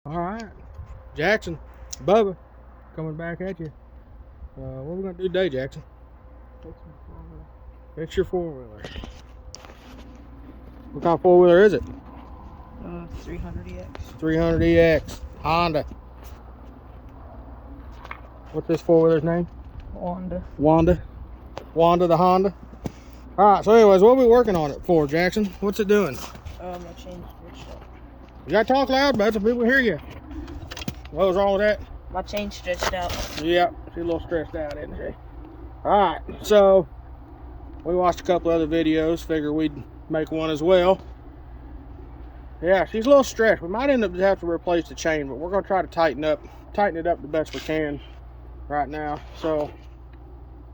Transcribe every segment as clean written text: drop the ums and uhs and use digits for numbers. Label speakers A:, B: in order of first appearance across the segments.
A: All right, Jackson, Bubba, coming back at you. What are we gonna do today, Jackson? Fix your four-wheeler. What kind of four-wheeler is it?
B: 300EX.
A: 300EX Honda. What's this four-wheeler's name?
B: Wanda.
A: Wanda the Honda. All right. So, anyways, what are we working on it for, Jackson? What's it doing?
B: I changed switched up.
A: You gotta talk loud, bud, so people hear you. What was wrong with that?
B: My chain stretched out.
A: Yep, she's a little stressed out, isn't she? Alright, so we watched a couple other videos, figured we'd make one as well. Yeah, she's a little stressed. We might end up having to replace the chain, but we're gonna try to tighten it up the best we can right now. So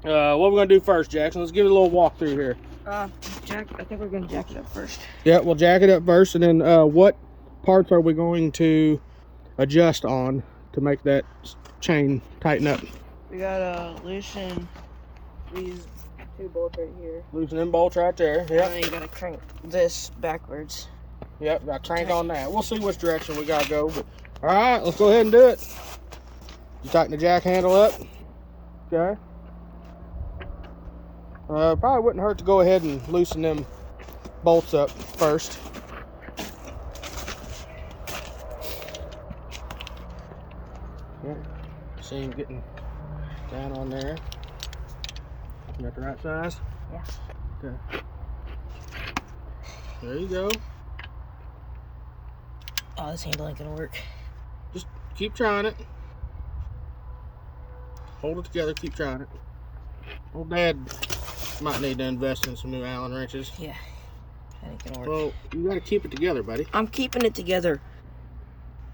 A: what we're gonna do first, Jackson? Let's give it a little walkthrough here.
B: I think we're gonna jack it up first.
A: Yeah, we'll jack it up first, and then what parts are we going to adjust on to make that chain tighten up?
B: We gotta loosen these two bolts right here.
A: Loosen them bolts right there. Yep.
B: And then you gotta crank this backwards.
A: Yep, got crank on that. We'll see which direction we gotta go. But all right, let's go ahead and do it. You tighten the jack handle up. Okay. Probably wouldn't hurt to go ahead and loosen them bolts up first. Okay. See him getting down on there. Got the right size?
B: Yeah.
A: Okay. There you go.
B: Oh, this handle ain't gonna work.
A: Just keep trying it. Hold it together, keep trying it. Old Dad might need to invest in some new Allen wrenches.
B: Yeah, that ain't gonna work.
A: Well, you gotta keep it together, buddy.
B: I'm keeping it together.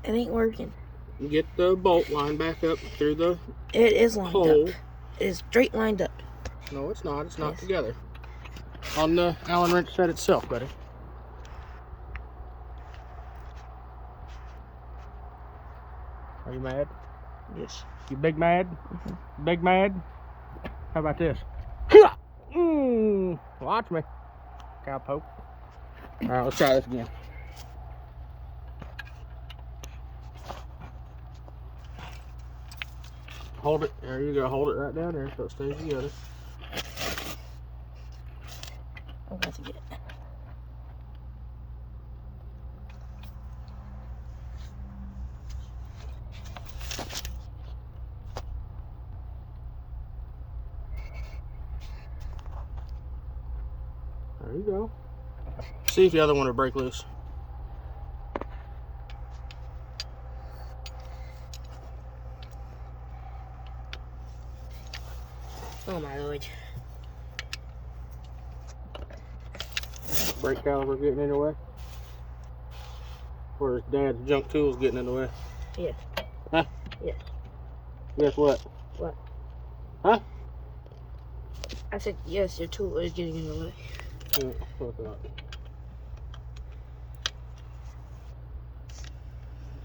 B: It ain't working.
A: You get the bolt line back up through the
B: It is lined
A: hole.
B: up. It is straight lined up.
A: No, it's not. It's not
B: Yes.
A: together. On the Allen wrench set itself, buddy. Are you mad?
B: Yes.
A: You big mad? Big mad? How about this? Watch me. Cowpoke. All right, let's try this again. Hold it. There you go. Hold it right down there so it stays together.
B: I'm going to get it.
A: There you go. See if the other one will break loose.
B: Oh my lord.
A: Brake caliper getting in the way? Or is Dad's junk tools getting in the way?
B: Yes.
A: Huh?
B: Yes.
A: Guess what?
B: What?
A: Huh?
B: I said yes, your tool is getting in the way.
A: Yeah, what's that?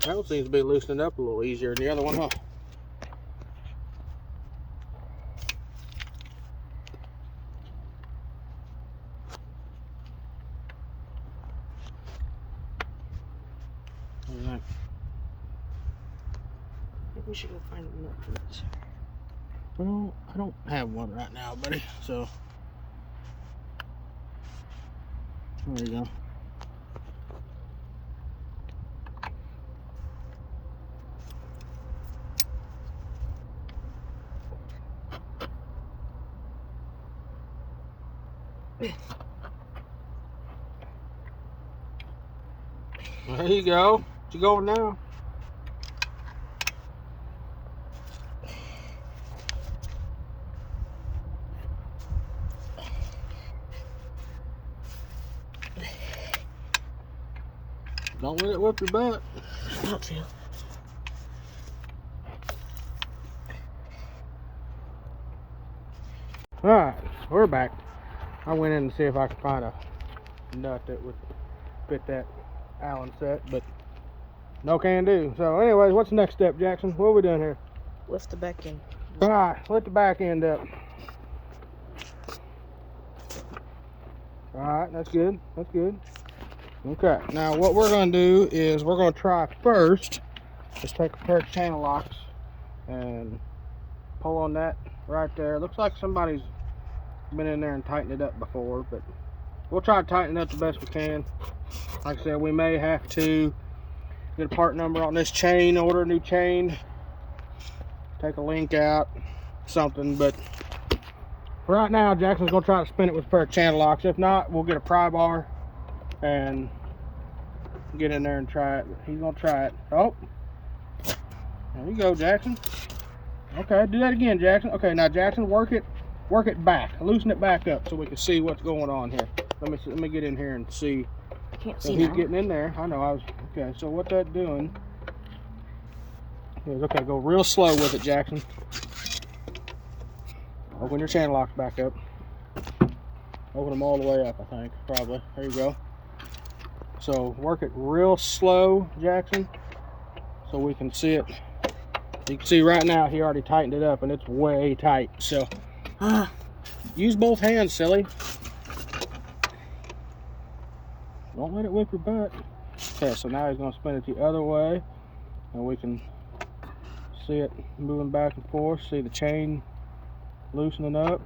A: That one seems to be loosening up a little easier than the other one, huh? What do you think?
B: I think we should go find a nut for this.
A: Well, I don't have one right now, buddy, so. There you go. There you go. You going now? Don't let it whip your butt.
B: Not to.
A: Alright, we're back. I went in to see if I could find a nut that would fit that Allen set, but no can do. So anyways, what's the next step, Jackson? What are we doing here?
B: Lift the back end.
A: Alright, let the back end up. Alright, that's good. That's good. Okay, now what we're going to do is we're going to try first just take a pair of channel locks and pull on that right there. Looks like somebody's been in there and tightened it up before, but we'll try to tighten it up the best we can. Like I said, we may have to get a part number on this chain, order a new chain, take a link out, something. But for right now, Jackson's gonna try to spin it with a pair of channel locks. If not, we'll get a pry bar and get in there and try it. He's gonna try it. Oh, there you go, Jackson. Okay, do that again, Jackson. Okay, now Jackson, work it back, loosen it back up so we can see what's going on here. Let me get in here and see.
B: I can't
A: So
B: see
A: he's
B: now.
A: getting in there. I know. Okay. So what that's doing is, okay, go real slow with it, Jackson. Open your channel locks back up. Open them all the way up, I think, probably. There you go. So work it real slow, Jackson, so we can see it. You can see right now he already tightened it up and it's way tight. So use both hands, silly. Don't let it whip your butt. Okay, so now he's going to spin it the other way, and we can see it moving back and forth. See the chain loosening up.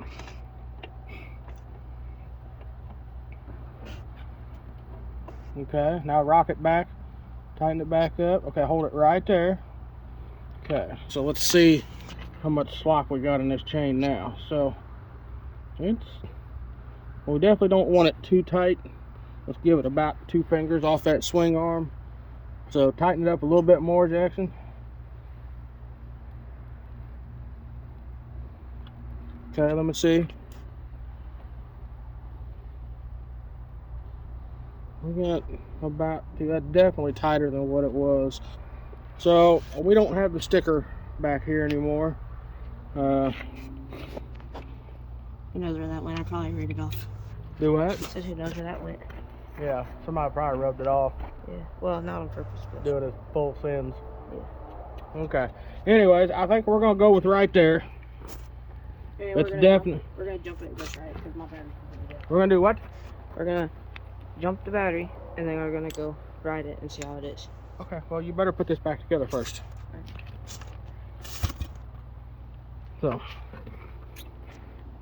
A: Okay, now rock it back, tighten it back up. Okay, hold it right there. Okay, so let's see how much slack we got in this chain now. So we definitely don't want it too tight. Let's give it about 2 fingers off that swing arm. So tighten it up a little bit more, Jackson. Okay, let me see. We got about, that's definitely tighter than what it was. So we don't have the sticker back here anymore.
B: Who knows where that went? I probably read it off.
A: Do what?
B: Says who knows where that went.
A: Yeah, somebody probably rubbed it off.
B: Yeah. Well, not on purpose, but
A: Do it as full sends.
B: yeah.
A: Okay. Anyways, I think we're gonna go with right there.
B: Okay,
A: It's definitely.
B: We're gonna jump it and go try it because my battery's dead.
A: We're gonna do what?
B: We're gonna jump the battery and then we're gonna go ride it and see how it is.
A: Okay. Well, you better put this back together first. So,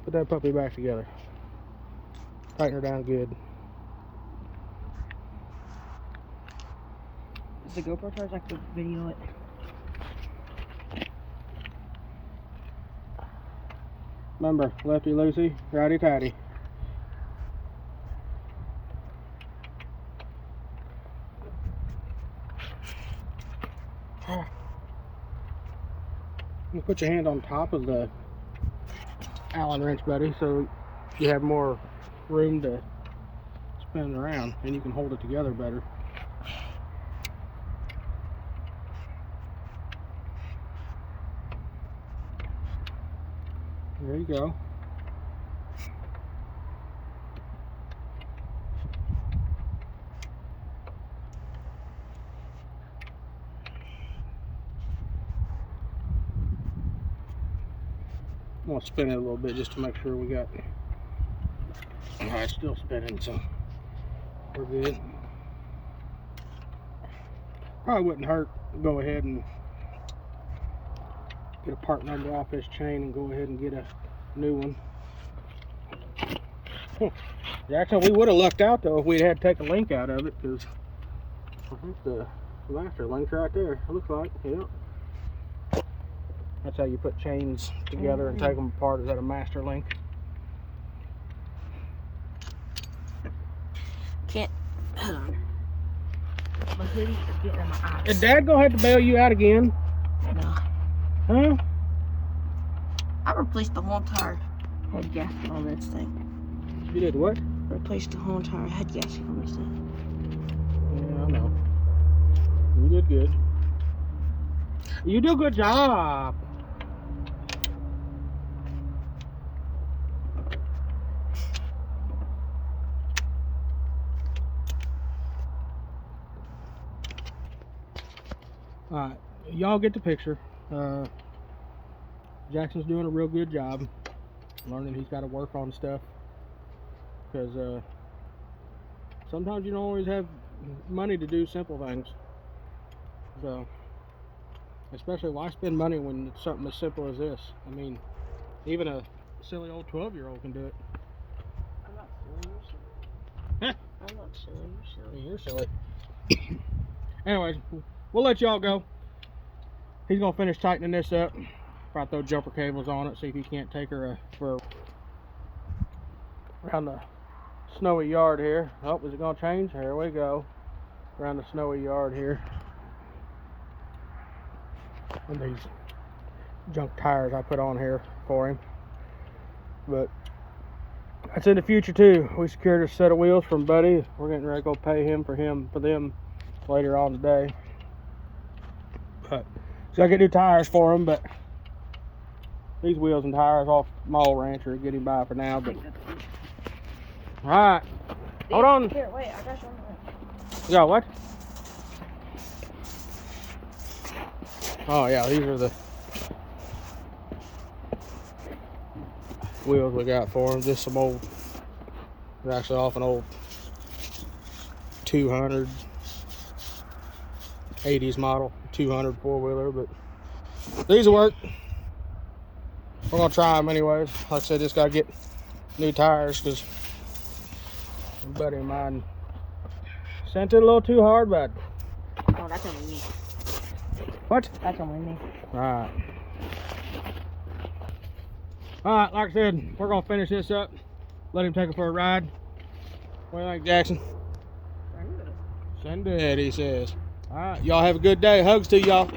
A: put that puppy back together. Tighten her down good.
B: Is the GoPro charged? I could video it.
A: Remember, lefty loosey, righty tighty. You put your hand on top of the Allen wrench, buddy, so you have more room to spin it around and you can hold it together better. There you go. I'm gonna spin it a little bit just to make sure we got. Alright, it's still spinning, so we're good. Probably wouldn't hurt to go ahead and get a part number off this chain and go ahead and get a new one. Jackson, we would have lucked out though if we'd had to take a link out of it, because I think the master link's right there. It looks like, yeah. That's how you put chains together and take them apart. Is that a master link?
B: Can't. Hold on. My hoodie is getting in my eyes.
A: Is Dad gonna have to bail you out again?
B: No.
A: Huh?
B: I replaced the whole entire head gasket on this thing.
A: You did what?
B: Replaced the whole entire head gasket on this thing.
A: Yeah, I know. You did good. You do a good job. Alright, y'all get the picture. Jackson's doing a real good job. Learning he's got to work on stuff. Because sometimes you don't always have money to do simple things. So, Especially, why spend money when it's something as simple as this? I mean, even a silly old 12-year-old can do it.
B: I'm not silly, you're silly.
A: Huh?
B: I'm not silly, you're silly.
A: You're silly. Anyways, we'll let y'all go. He's gonna finish tightening this up. Probably throw jumper cables on it, see if he can't take her for around the snowy yard here. Oh, is it gonna change? Here we go. Around the snowy yard here. And these junk tires I put on here for him. But that's in the future too. We secured a set of wheels from Buddy. We're getting ready to go pay him for them later on today. But so I get new tires for him, but these wheels and tires off my old Rancher get him by for now. But alright. Hold on.
B: Here, wait, I got you on the
A: Yeah, what? Oh yeah, these are the wheels we got for him. Just some old, they're actually off an old 200 80s model 200 four-wheeler, but these will work. We're gonna try them anyways. Like I said, just gotta get new tires because a buddy of mine sent it a little too hard, but
B: Oh, that's only me.
A: what?
B: That's only me.
A: Alright. Alright, like I said, we're gonna finish this up. Let him take it for a ride. What do you think, Jackson? Send it, he says. Alright, y'all have a good day. Hugs to y'all.